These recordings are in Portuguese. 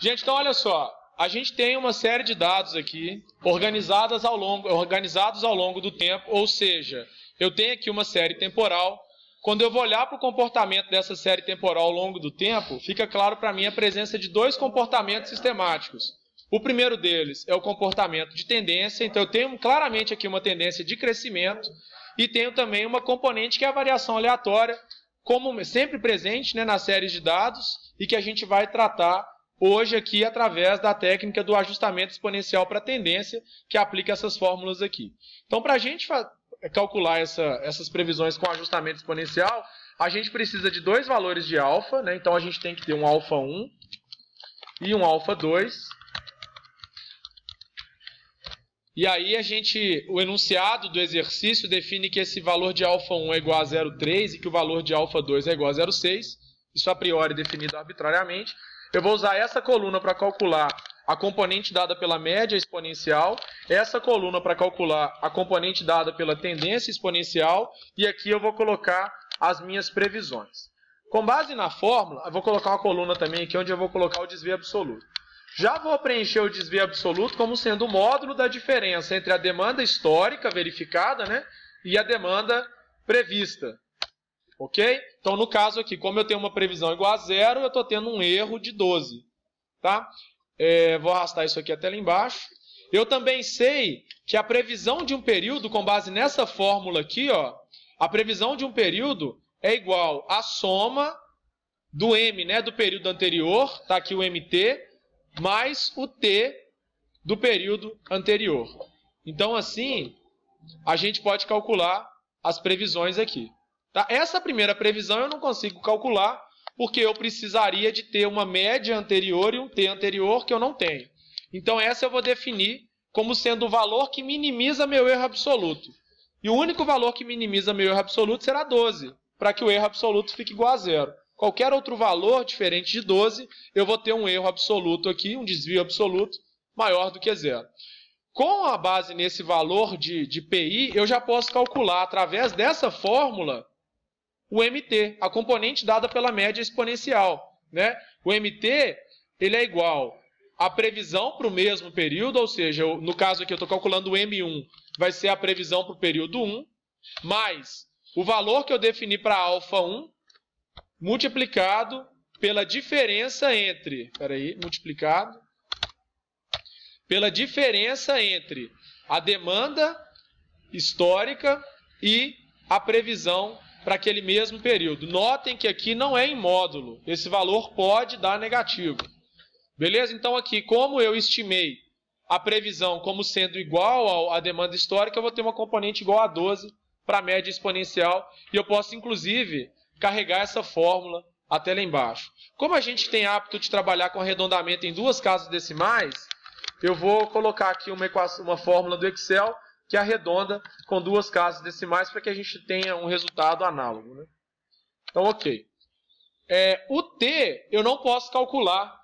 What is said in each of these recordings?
Gente, então olha só. A gente tem uma série de dados aqui organizados ao longo do tempo, ou seja, eu tenho aqui uma série temporal. Quando eu vou olhar para o comportamento dessa série temporal ao longo do tempo, fica claro para mim a presença de dois comportamentos sistemáticos. O primeiro deles é o comportamento de tendência, então eu tenho claramente aqui uma tendência de crescimento e tenho também uma componente que é a variação aleatória, como sempre presente, né, nas séries de dados e que a gente vai tratar hoje aqui através da técnica do ajustamento exponencial para tendência, que aplica essas fórmulas aqui. Então, para a gente calcular essas previsões com ajustamento exponencial, a gente precisa de dois valores de alfa, né? Então a gente tem que ter um alfa 1 e um alfa 2. E aí o enunciado do exercício define que esse valor de alfa 1 é igual a 0,3 e que o valor de alfa 2 é igual a 0,6. Isso a priori definido arbitrariamente. Eu vou usar essa coluna para calcular a componente dada pela média exponencial, essa coluna para calcular a componente dada pela tendência exponencial, e aqui eu vou colocar as minhas previsões. Com base na fórmula, eu vou colocar uma coluna também aqui onde eu vou colocar o desvio absoluto. Já vou preencher o desvio absoluto como sendo o módulo da diferença entre a demanda histórica verificada, né, e a demanda prevista. Ok? Então, no caso aqui, como eu tenho uma previsão igual a 0, eu estou tendo um erro de 12. Tá? Vou arrastar isso aqui até lá embaixo. Eu também sei que a previsão de um período, com base nessa fórmula aqui, ó, a previsão de um período é igual à soma do M, né, do período anterior, está aqui o MT, mais o T do período anterior. Então, assim, a gente pode calcular as previsões aqui. Tá? Essa primeira previsão eu não consigo calcular, porque eu precisaria de ter uma média anterior e um T anterior que eu não tenho. Então essa eu vou definir como sendo o valor que minimiza meu erro absoluto. E o único valor que minimiza meu erro absoluto será 12, para que o erro absoluto fique igual a 0. Qualquer outro valor diferente de 12, eu vou ter um erro absoluto aqui, um desvio absoluto, maior do que 0. Com a base nesse valor de PI, eu já posso calcular, através dessa fórmula, o MT, a componente dada pela média exponencial. Né? O MT ele é igual à previsão para o mesmo período, ou seja, no caso aqui eu estou calculando o M1, vai ser a previsão para o período 1, mais o valor que eu defini para alfa 1, multiplicado pela diferença entre, pela diferença entre a demanda histórica e a previsão para aquele mesmo período. Notem que aqui não é em módulo. Esse valor pode dar negativo. Beleza? Então aqui, como eu estimei a previsão como sendo igual à demanda histórica, eu vou ter uma componente igual a 12 para a média exponencial. E eu posso, inclusive, carregar essa fórmula até lá embaixo. Como a gente tem hábito de trabalhar com arredondamento em duas casas decimais, eu vou colocar aqui uma fórmula do Excel que arredonda com duas casas decimais para que a gente tenha um resultado análogo. Né? Então, ok. O T eu não posso calcular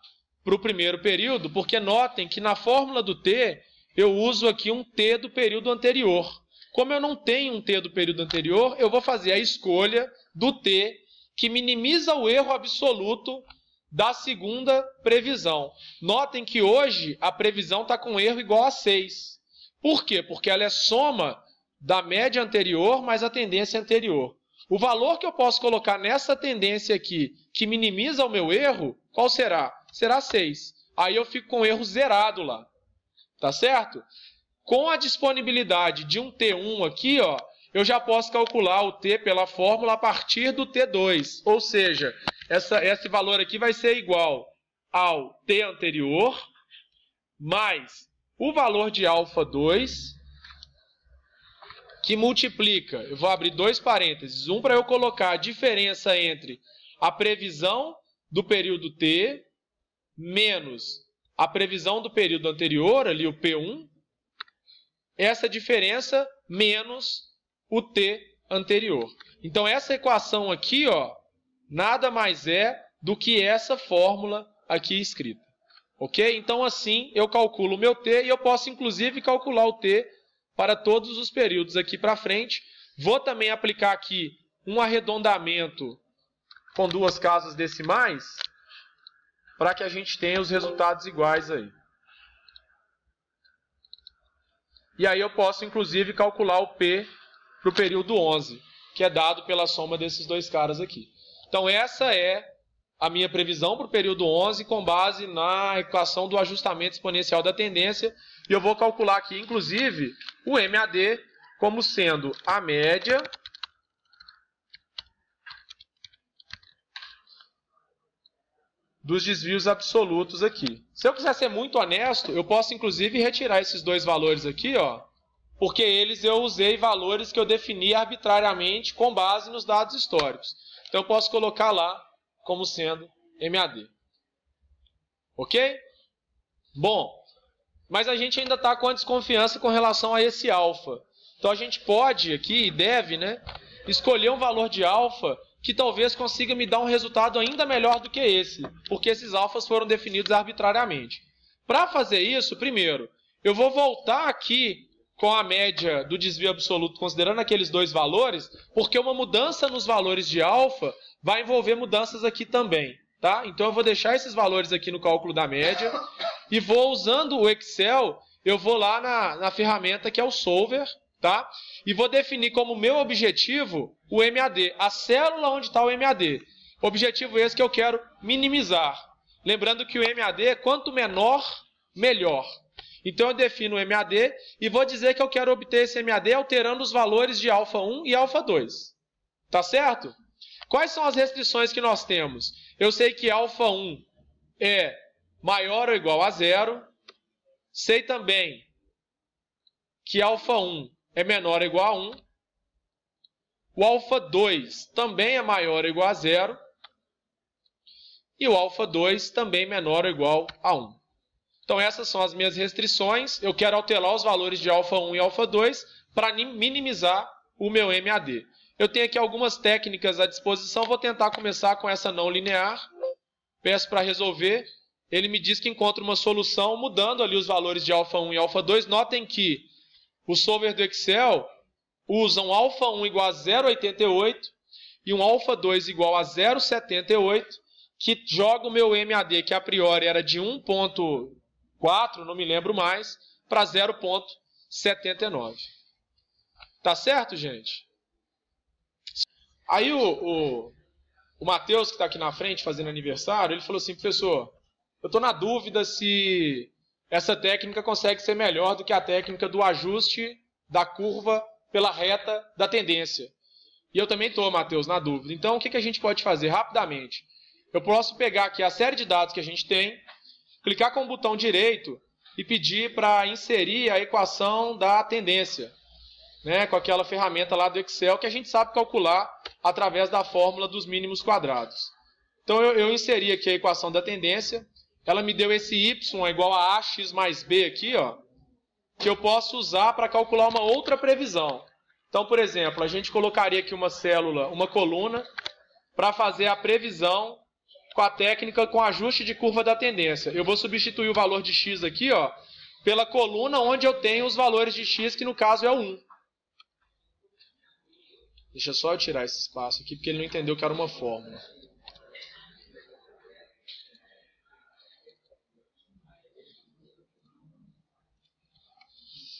para o primeiro período, porque notem que na fórmula do T eu uso aqui um T do período anterior. Como eu não tenho um T do período anterior, eu vou fazer a escolha do T que minimiza o erro absoluto da segunda previsão. Notem que hoje a previsão está com erro igual a 6. Por quê? Porque ela é soma da média anterior mais a tendência anterior. O valor que eu posso colocar nessa tendência aqui, que minimiza o meu erro, qual será? Será 6. Aí eu fico com o erro zerado lá. Tá certo? Com a disponibilidade de um T1 aqui, ó, eu já posso calcular o T pela fórmula a partir do T2. Ou seja, esse valor aqui vai ser igual ao T anterior mais o valor de alfa 2, que multiplica, eu vou abrir dois parênteses, um para eu colocar a diferença entre a previsão do período T menos a previsão do período anterior, ali o P1, essa diferença menos o T anterior. Então essa equação aqui, ó, nada mais é do que essa fórmula aqui escrita. Ok? Então, assim, eu calculo o meu T e eu posso, inclusive, calcular o T para todos os períodos aqui para frente. Vou também aplicar aqui um arredondamento com duas casas decimais para que a gente tenha os resultados iguais aí. E aí eu posso, inclusive, calcular o P para o período 11, que é dado pela soma desses dois caras aqui. Então essa é a minha previsão para o período 11 com base na equação do ajustamento exponencial da tendência. E eu vou calcular aqui, inclusive, o MAD como sendo a média dos desvios absolutos aqui. Se eu quiser ser muito honesto, eu posso, inclusive, retirar esses dois valores aqui, ó, porque eles eu usei valores que eu defini arbitrariamente com base nos dados históricos. Então eu posso colocar lá como sendo MAD. Ok? Bom, mas a gente ainda está com a desconfiança com relação a esse alfa. Então a gente pode aqui, e deve, né, escolher um valor de alfa que talvez consiga me dar um resultado ainda melhor do que esse, porque esses alfas foram definidos arbitrariamente. Para fazer isso, primeiro, eu vou voltar aqui com a média do desvio absoluto, considerando aqueles dois valores, porque uma mudança nos valores de alfa vai envolver mudanças aqui também, tá? Então eu vou deixar esses valores aqui no cálculo da média e vou, usando o Excel, eu vou lá na ferramenta que é o Solver, tá? E vou definir como meu objetivo o MAD, a célula onde está o MAD. Objetivo esse que eu quero minimizar. Lembrando que o MAD, quanto menor, melhor. Então eu defino o MAD e vou dizer que eu quero obter esse MAD alterando os valores de alfa 1 e alfa 2. Tá certo? Quais são as restrições que nós temos? Eu sei que alfa 1 é maior ou igual a 0. Sei também que alfa 1 é menor ou igual a 1. O alfa 2 também é maior ou igual a 0. E o alfa 2 também menor ou igual a 1. Então essas são as minhas restrições. Eu quero alterar os valores de alfa 1 e alfa 2 para minimizar o meu MAD. Eu tenho aqui algumas técnicas à disposição. Vou tentar começar com essa não linear. Peço para resolver. Ele me diz que encontra uma solução mudando ali os valores de alfa 1 e alfa 2. Notem que o solver do Excel usa um alfa 1 igual a 0,88 e um alfa 2 igual a 0,78, que joga o meu MAD, que a priori era de 1,4, não me lembro mais, para 0,79. Tá certo, gente? Aí o Matheus, que está aqui na frente fazendo aniversário, ele falou assim: professor, eu estou na dúvida se essa técnica consegue ser melhor do que a técnica do ajuste da curva pela reta da tendência. E eu também estou, Matheus, na dúvida. Então, o que a gente pode fazer rapidamente? Eu posso pegar aqui a série de dados que a gente tem, clicar com o botão direito e pedir para inserir a equação da tendência, né, com aquela ferramenta lá do Excel que a gente sabe calcular através da fórmula dos mínimos quadrados. Então, eu inseri aqui a equação da tendência. Ela me deu esse y igual a ax mais b aqui, ó, que eu posso usar para calcular uma outra previsão. Então, por exemplo, a gente colocaria aqui uma célula, uma coluna, para fazer a previsão com a técnica com ajuste de curva da tendência. Eu vou substituir o valor de x aqui, ó, pela coluna onde eu tenho os valores de x, que no caso é o 1. Deixa só eu tirar esse espaço aqui, porque ele não entendeu que era uma fórmula.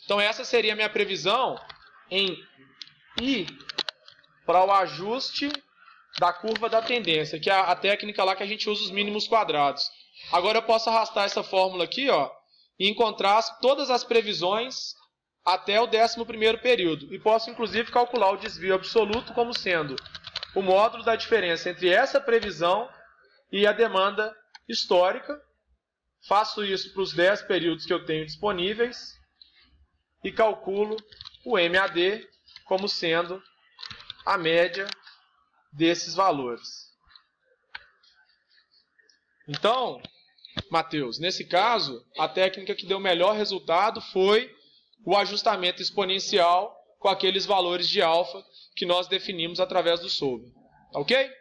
Então essa seria a minha previsão em I para o ajuste da curva da tendência, que é a técnica lá que a gente usa os mínimos quadrados. Agora eu posso arrastar essa fórmula aqui, ó, e encontrar todas as previsões até o 11º período. E posso inclusive calcular o desvio absoluto como sendo o módulo da diferença entre essa previsão e a demanda histórica. Faço isso para os 10 períodos que eu tenho disponíveis e calculo o MAD como sendo a média desses valores. Então, Matheus, nesse caso, a técnica que deu o melhor resultado foi o ajustamento exponencial com aqueles valores de alfa que nós definimos através do solver. Ok?